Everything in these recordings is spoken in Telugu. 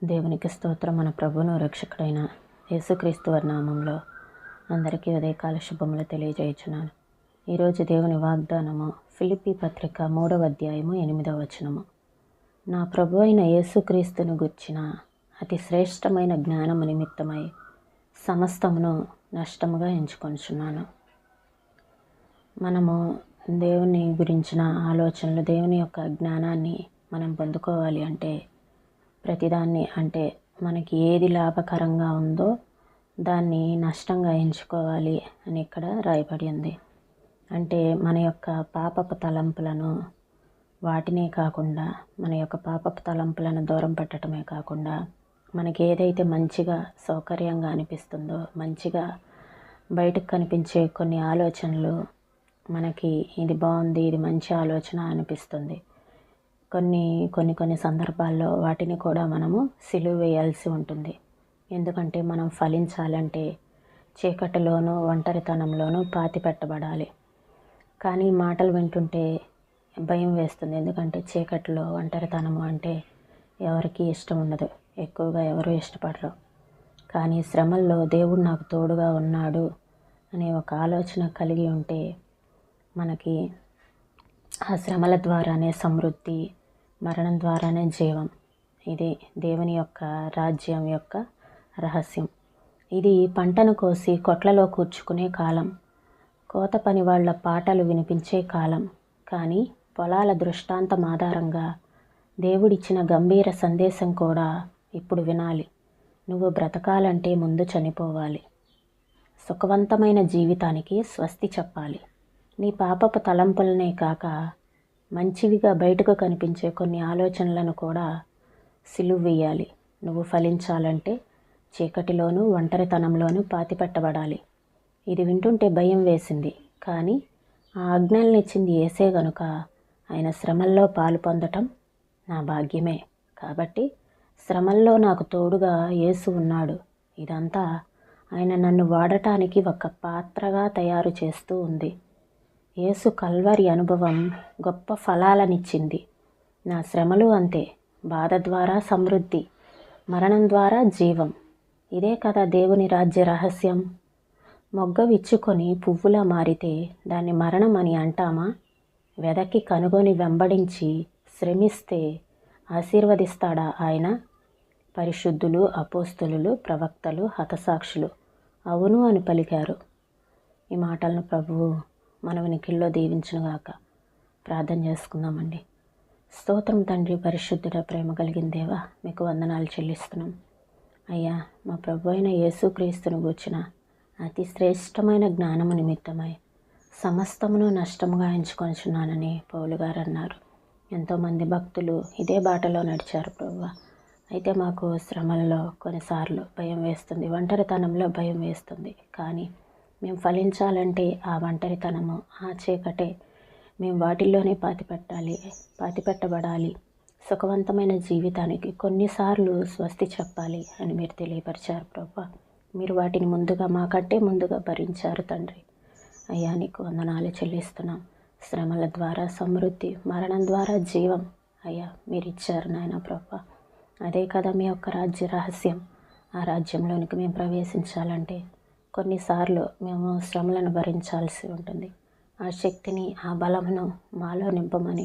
దేవునికి స్తోత్రం. మన ప్రభువును రక్షకుడైన యేసుక్రీస్తు వారి నామంలో అందరికీ ఉదయకాల శుభములు తెలియజేయుచున్నాను. ఈరోజు దేవుని వాగ్దానము ఫిలిప్పీ పత్రిక 3వ అధ్యాయము 8వ వచనము. నా ప్రభు అయిన యేసుక్రీస్తును గుర్చిన అతి శ్రేష్టమైన జ్ఞానము నిమిత్తమై సమస్తమును నష్టముగా ఎంచుకొనుచున్నాను. మనము దేవుని గురించిన ఆలోచనలు, దేవుని యొక్క జ్ఞానాన్ని మనం పొందుకోవాలి అంటే ప్రతిదాన్ని, అంటే మనకి ఏది లాభకరంగా ఉందో దాన్ని నష్టంగా ఎంచుకోవాలి అని ఇక్కడ రాయబడి ఉంది. అంటే మన యొక్క పాపపు తలంపులను, వాటినే కాకుండా మన యొక్క పాపపు తలంపులను దూరం పెట్టడమే కాకుండా మనకి ఏదైతే మంచిగా సౌకర్యంగా అనిపిస్తుందో, మంచిగా బయటకు కనిపించే కొన్ని ఆలోచనలు, మనకి ఇది బాగుంది, ఇది మంచి ఆలోచన అనిపిస్తుంది. కొన్ని సందర్భాల్లో వాటిని కూడా మనము సిలువ వేయాల్సి ఉంటుంది. ఎందుకంటే మనం ఫలించాలంటే చీకటిలోనూ ఒంటరితనంలోనూ పాతి పెట్టబడాలి. కానీ మాటలు వింటుంటే భయం వేస్తుంది. ఎందుకంటే చీకటిలో ఒంటరితనము అంటే ఎవరికి ఇష్టం ఉండదు, ఎక్కువగా ఎవరు ఇష్టపడరు. కానీ శ్రమల్లో దేవుడు నాకు తోడుగా ఉన్నాడు అనే ఒక ఆలోచన కలిగి ఉంటే మనకి ఆ శ్రమల ద్వారానే సమృద్ధి, మరణం ద్వారానే జీవం. ఇది దేవుని యొక్క రాజ్యం యొక్క రహస్యం. ఇది పంటను కోసి కొట్లలో కూర్చుకునే కాలం, కోత పని వాళ్ళ పాటలు వినిపించే కాలం. కానీ పొలాల దృష్టాంతం ఆధారంగా దేవుడిచ్చిన గంభీర సందేశం కూడా ఇప్పుడు వినాలి. నువ్వు బ్రతకాలంటే ముందు చనిపోవాలి. సుఖవంతమైన జీవితానికి స్వస్తి చెప్పాలి. నీ పాపపు తలంపులనే కాక మంచివిగా బయటకు కనిపించే కొన్ని ఆలోచనలను కూడా సిలువ వేయాలి. నువ్వు ఫలించాలంటే చీకటిలోనూ ఒంటరితనంలోనూ పాతిపెట్టబడాలి. ఇది వింటుంటే భయం వేసింది. కానీ ఆ ఆజ్ఞల్ని ఇచ్చింది యేసే గనుక ఆయన శ్రమల్లో పాలు పొందటం నా భాగ్యమే. కాబట్టి శ్రమల్లో నాకు తోడుగా యేసు ఉన్నాడు. ఇదంతా ఆయన నన్ను వాడటానికి ఒక పాత్రగా తయారు చేస్తూ ఉంది. యేసు కల్వరి అనుభవం గొప్ప ఫలాలనిచ్చింది. నా శ్రమలు అంతే. బాధ ద్వారా సమృద్ధి, మరణం ద్వారా జీవం. ఇదే కదా దేవుని రాజ్య రహస్యం. మొగ్గ విచ్చుకొని పువ్వులా మారితే దాన్ని మరణం అని అంటామా? వెదకి కనుగొని వెంబడించి శ్రమిస్తే ఆశీర్వదిస్తాడా ఆయన? పరిశుద్ధులు, అపోస్తలులు, ప్రవక్తలు, హతసాక్షులు అవును అని పలికారు. ఈ మాటలను ప్రభువు మన వినికిల్లో దీవించునుగాక. ప్రార్థన చేసుకుందామండి. స్తోత్రం తండ్రి, పరిశుద్ధుడ, ప్రేమ కలిగిన దేవా, మీకు వందనాలు చెల్లిస్తున్నాం. అయ్యా, మా ప్రభు అయిన యేసుక్రీస్తును గూర్చిన అతి శ్రేష్టమైన జ్ఞానము నిమిత్తమై సమస్తమును నష్టముగా ఎంచుకొనిచున్నానని పౌలు గారు అన్నారు. ఎంతోమంది భక్తులు ఇదే బాటలో నడిచారు ప్రభువా. అయితే మాకు శ్రమల్లో కొన్నిసార్లు భయం వేస్తుంది, ఒంటరితనంలో భయం వేస్తుంది. కానీ మేము ఫలించాలంటే ఆ ఒంటరితనము, ఆ చీకటే, మేము వాటిల్లోనే పాతిపెట్టబడాలి. సుఖవంతమైన జీవితానికి కొన్నిసార్లు స్వస్తి చెప్పాలి అని మీరు తెలియపరిచారు ప్రభువా. మీరు వాటిని మాకంటే ముందుగా భరించారు తండ్రి. అయ్యా, నీకు వందనాలు చెల్లిస్తున్నాం. శ్రమల ద్వారా సమృద్ధి, మరణం ద్వారా జీవం అయ్యా మీరు ఇచ్చారు నాయన ప్రభువా. అదే కదా మీ యొక్క రాజ్య రహస్యం. ఆ రాజ్యంలోనికి మేము ప్రవేశించాలంటే కొన్నిసార్లు మేము శ్రమలను భరించాల్సి ఉంటుంది. ఆ శక్తిని, ఆ బలమును మాలో నింపమని,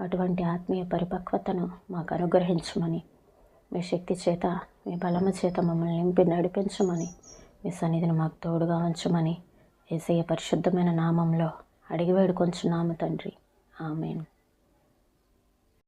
అటువంటి ఆత్మీయ పరిపక్వతను మాకు అనుగ్రహించమని, మీ శక్తి చేత, మీ బలము చేత మమ్మల్ని నింపి నడిపించమని, మీ సన్నిధిని మాకు తోడుగా ఉంచమని యేసయ్య పరిశుద్ధమైన నామంలో అడిగి వేడుకొంచున్నాము తండ్రి. ఆమేన్.